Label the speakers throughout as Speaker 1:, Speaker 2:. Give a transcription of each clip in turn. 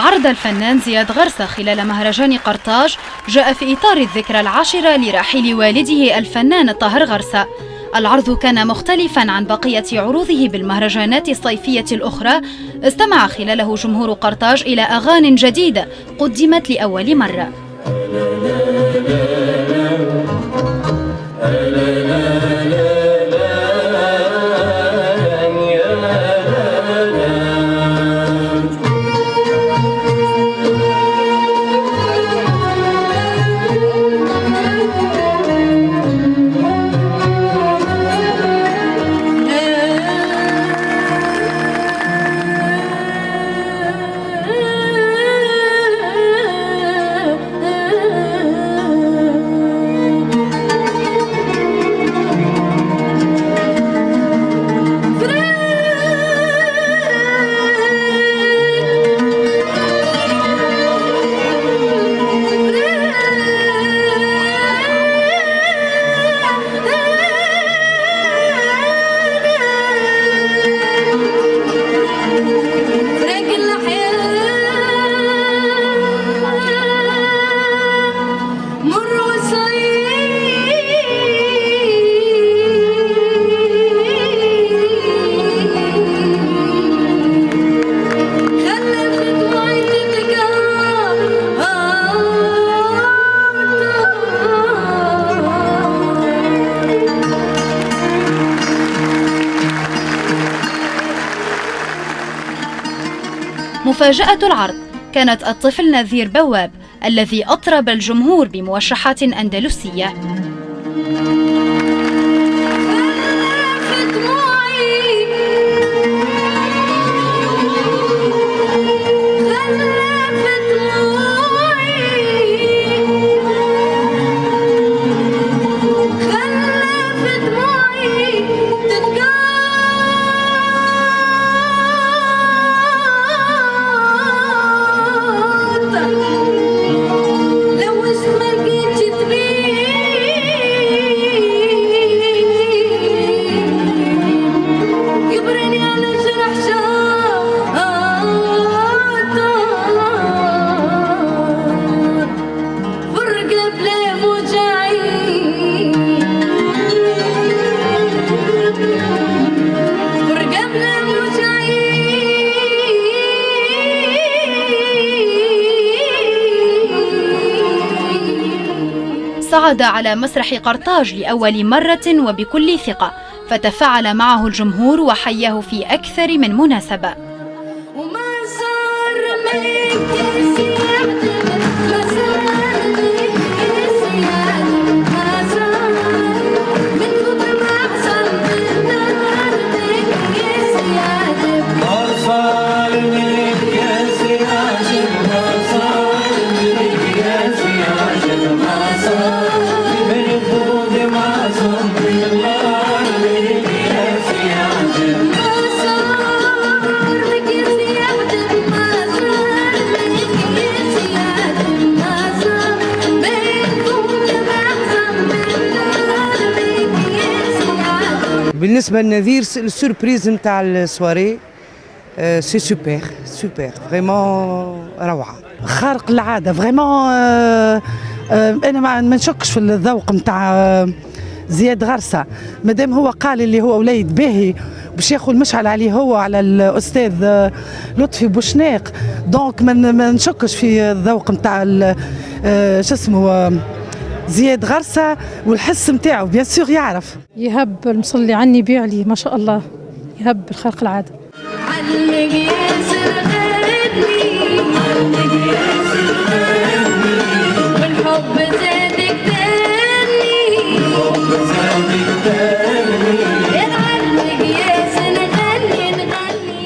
Speaker 1: عرض الفنان زياد غرسة خلال مهرجان قرطاج جاء في إطار الذكرى العاشرة لرحيل والده الفنان طاهر غرسة. العرض كان مختلفا عن بقية عروضه بالمهرجانات الصيفية الأخرى، استمع خلاله جمهور قرطاج إلى أغاني جديدة قدمت لأول مرة. مفاجأة العرض كانت الطفل نذير بواب الذي أطرب الجمهور بموشحات أندلسية. صعد على مسرح قرطاج لأول مرة وبكل ثقة، فتفاعل معه الجمهور وحياه في أكثر من مناسبة.
Speaker 2: بالنسبة لنذير السوربريز نتاع السواري سي سوبر فريمون روعة خارق العادة فريمون. أنا ما نشكش في الذوق نتاع زياد غرسة، مادام هو قال اللي هو وليد باهي باش ياخذ المشعل عليه هو على الأستاذ لطفي بوشناق، دونك ما نشكش في الذوق نتاع شو اسمه زياد غرسة والحس نتاعو بيان سور يعرف
Speaker 3: يهب المصلي عني بيعلي ما شاء الله، يهب الخارق العادة.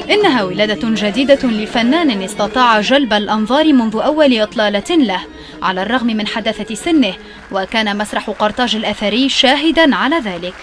Speaker 1: إنها ولادة جديدة لفنان استطاع جلب الأنظار منذ أول إطلالة له على الرغم من حداثة سنه، وكان مسرح قرطاج الأثري شاهدا على ذلك.